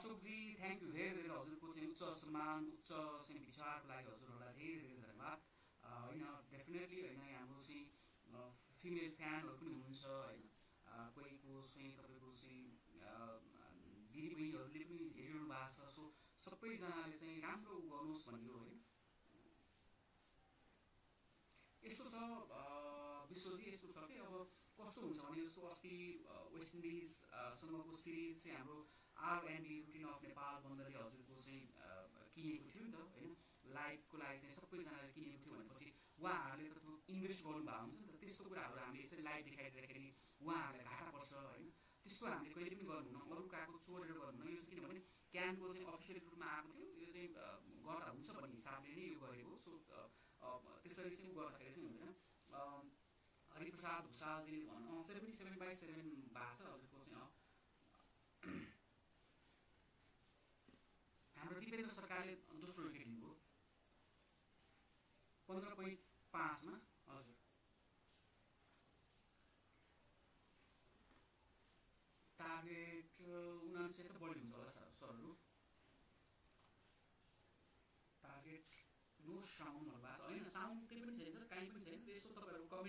Ashokji thank you धेरै धेरै हजुरको चाहिँ उच्च सम्मान उच्च चाहिँ विचारको लागि हजुरहरूलाई धेरै धेरै धन्यवाद होइन डेफिनेटली होइन हाम्रो चाहिँ फिमेल फ्यानहरू पनि हुनुहुन्छ होइन कोहीको चाहिँ तपाईँको चाहिँ दिदीबहिनीहरूले पनि हेरिरहनु भएको छ सो सबैजनाले चाहिँ राम्रो गर्नुहोस् भन्ने हो होइन यस्तो छ विश्वजी यस्तो छ कि अब कस्तो हुन्छ भने जस्तो अस्ति वेस्ट इन्डिजसँगको सिरिज चाहिँ हाम्रो आरएनबी रुटिन अफ नेपाल बन्दले हजुरको चाहिँ किनेको थियो नि त होइन लाइभको लागि चाहिँ सबैजनाले किनेको थियो भनेपछि उहाँहरूले त इन्भेस्ट गर्नुभएको हुन्छ नि त त्यस्तो कुराहरू हामीले यसरी लाइभ देखाइदिँदाखेरि उहाँहरूलाई घाटा पर्छ होइन त्यस्तो हामीले कहिले पनि गर्नुहुन्न अरू काको चोरेर गर्नुहुन्न यो चाहिँ किनभने क्यानको चाहिँ अफिसियल रूपमा आएको थियो यो चाहिँ गर्दा हुन्छ भन्ने हिसाबले नै यो गरेको सो त्यसरी चाहिँ गर्दाखेरि चाहिँ हुँदैन हरिप्रसाद भुषालजीले भन्नु 77/7 भएको छ हजुरको चाहिँ हाम्रो दिपेन्द्र सरकारले दोस्रो विकेट लिनुभयो 15.5 हजुर टार्गेट 79 त बढी हुन्छ होला सरहरू टार्गेट नो साउन्ड भएको छ होइन साउन्ड केही पनि छैन सर काहीँ पनि छैन यसो तपाईँहरू कमेन्ट